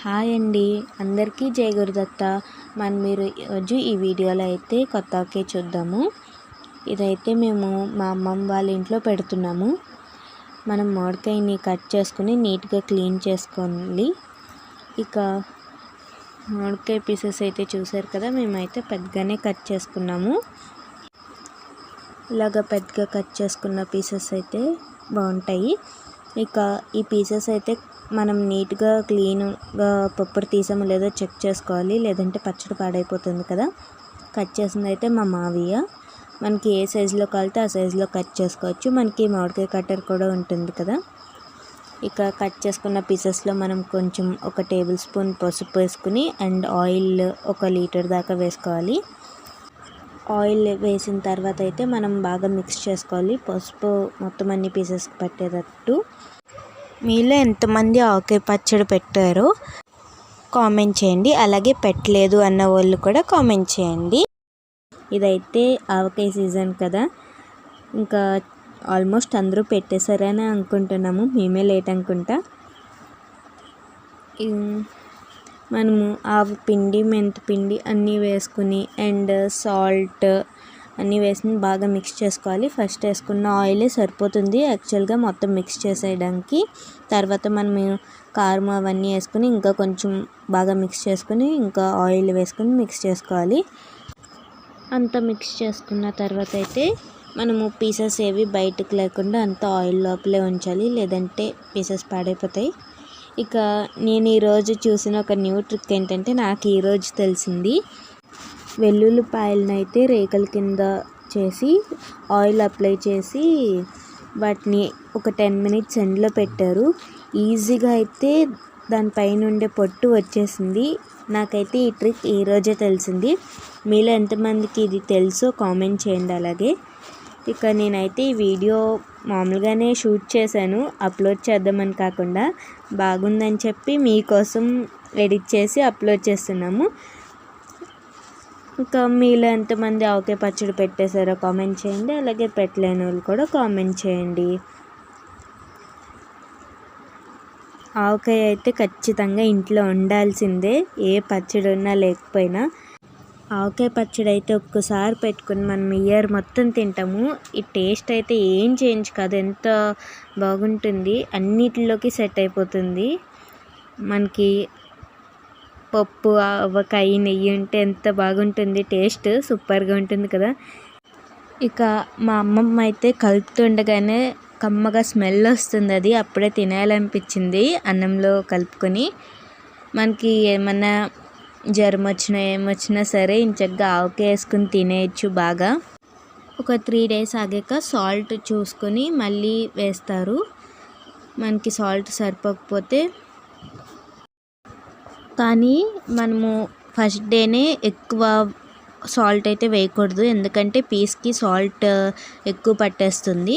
Hi అండి, అందరికీ జై గురుదత్త. మీరు ఈరోజు ఈ వీడియోలో అయితే కొత్త ఆవకాయ చూద్దాము. ఇదైతే మేము మా అమ్మమ్మ వాళ్ళ ఇంట్లో పెడుతున్నాము. మనం మామిడికాయని కట్ చేసుకుని నీట్గా క్లీన్ చేసుకోవాలి. ఇక మామిడికాయ పీసెస్ అయితే చూసారు కదా, మేమైతే పెద్దగానే కట్ చేసుకున్నాము. ఇలాగ పెద్దగా కట్ చేసుకున్న పీసెస్ అయితే బాగుంటాయి. ఇక ఈ పీసెస్ అయితే మనం నీట్గా క్లీన్గా పొప్పరు తీసామో లేదో చెక్ చేసుకోవాలి, లేదంటే పచ్చడి పాడైపోతుంది కదా. కట్ చేసింది అయితే మా మావయ్య. మనకి ఏ సైజులో కావాలితే ఆ సైజులో కట్ చేసుకోవచ్చు. మనకి మామిడికాయ కట్టర్ కూడా ఉంటుంది కదా. ఇక కట్ చేసుకున్న పీసెస్లో మనం కొంచెం 1 టేబుల్ స్పూన్ పసుపు వేసుకుని అండ్ ఆయిల్ 1 లీటర్ దాకా వేసుకోవాలి. ఆయిల్ వేసిన తర్వాత అయితే మనం బాగా మిక్స్ చేసుకోవాలి, పసుపు మొత్తం అన్ని పీసెస్కి పట్టేటట్టు. మీలో ఎంతమంది ఆవకాయ పచ్చడి పెట్టారో కామెంట్ చేయండి, అలాగే పెట్టలేదు అన్న వాళ్ళు కూడా కామెంట్ చేయండి. ఇదైతే ఆవకాయ సీజన్ కదా, ఇంకా ఆల్మోస్ట్ అందరూ పెట్టేశారని అనుకుంటున్నాము, మేమే లేట్ అనుకుంటా. మనము ఆవు పిండి మెంతిపిండి అన్నీ వేసుకుని అండ్ సాల్ట్ అన్నీ వేసుకుని బాగా మిక్స్ చేసుకోవాలి. ఫస్ట్ వేసుకున్న ఆయిలే సరిపోతుంది యాక్చువల్గా మొత్తం మిక్స్ చేసేయడానికి. తర్వాత మనం కారం అవన్నీ వేసుకుని ఇంకా కొంచెం బాగా మిక్స్ చేసుకుని ఇంకా ఆయిల్ వేసుకుని మిక్స్ చేసుకోవాలి. అంతా మిక్స్ చేసుకున్న తర్వాత అయితే మనము పీసెస్ ఏవి బయటకు లేకుండా అంతా ఆయిల్ లోపలే ఉంచాలి, లేదంటే పీసెస్ పాడైపోతాయి. ఇక నేను ఈరోజు చూసిన ఒక న్యూ ట్రిక్ ఏంటంటే, నాకు ఈరోజు తెలిసింది. వెల్లుల్లిపాయలను అయితే రేకల కింద చేసి ఆయిల్ అప్లై చేసి వాటిని ఒక 10 మినిట్స్ ఎండలో పెట్టారు. ఈజీగా అయితే దానిపైన ఉండే పొట్టు వచ్చేసింది. నాకైతే ఈ ట్రిక్ ఈరోజే తెలిసింది. మీలో ఎంతమందికి ఇది తెలుసో కామెంట్ చేయండి. అలాగే ఇక నేనైతే ఈ వీడియో మామూలుగానే షూట్ చేశాను, అప్లోడ్ చేద్దామని కాకుండా బాగుందని చెప్పి మీకోసం ఎడిట్ చేసి అప్లోడ్ చేస్తున్నాము. ఇంకా మీలో ఎంతమంది ఆవకాయ పచ్చడి పెట్టేశారో కామెంట్ చేయండి, అలాగే పెట్టలేని వాళ్ళు కూడా కామెంట్ చేయండి. ఆవకాయ అయితే ఖచ్చితంగా ఇంట్లో ఉండాల్సిందే, ఏ పచ్చడి ఉన్నా లేకపోయినా. ఆవకాయ పచ్చడి అయితే ఒక్కసారి పెట్టుకుని మనం ఇయర్ మొత్తం తింటాము. ఈ టేస్ట్ అయితే ఏం చేంజ్ కాదు, ఎంత బాగుంటుంది, అన్నిటిలోకి సెట్ అయిపోతుంది. మనకి పప్పు ఆవకాయ నెయ్యి ఉంటే ఎంత బాగుంటుంది, టేస్ట్ సూపర్గా ఉంటుంది కదా. ఇక మా అమ్మమ్మ అయితే కలుపుతుండగానే కమ్మగా స్మెల్ వస్తుంది, అది అప్పుడే తినాలనిపించింది అన్నంలో కలుపుకొని. మనకి ఏమన్నా జ్వరం వచ్చినా ఏమొచ్చినా సరే ఇంచగ్గా ఆవకాయ వేసుకుని తినేయచ్చు బాగా. ఒక 3 డేస్ ఆగాక సాల్ట్ చూసుకొని మళ్ళీ వేస్తారు. మనకి సాల్ట్ సరిపోకపోతే, కానీ మనము ఫస్ట్ డేనే ఎక్కువ సాల్ట్ అయితే వేయకూడదు, ఎందుకంటే పీస్కి సాల్ట్ ఎక్కువ పట్టేస్తుంది.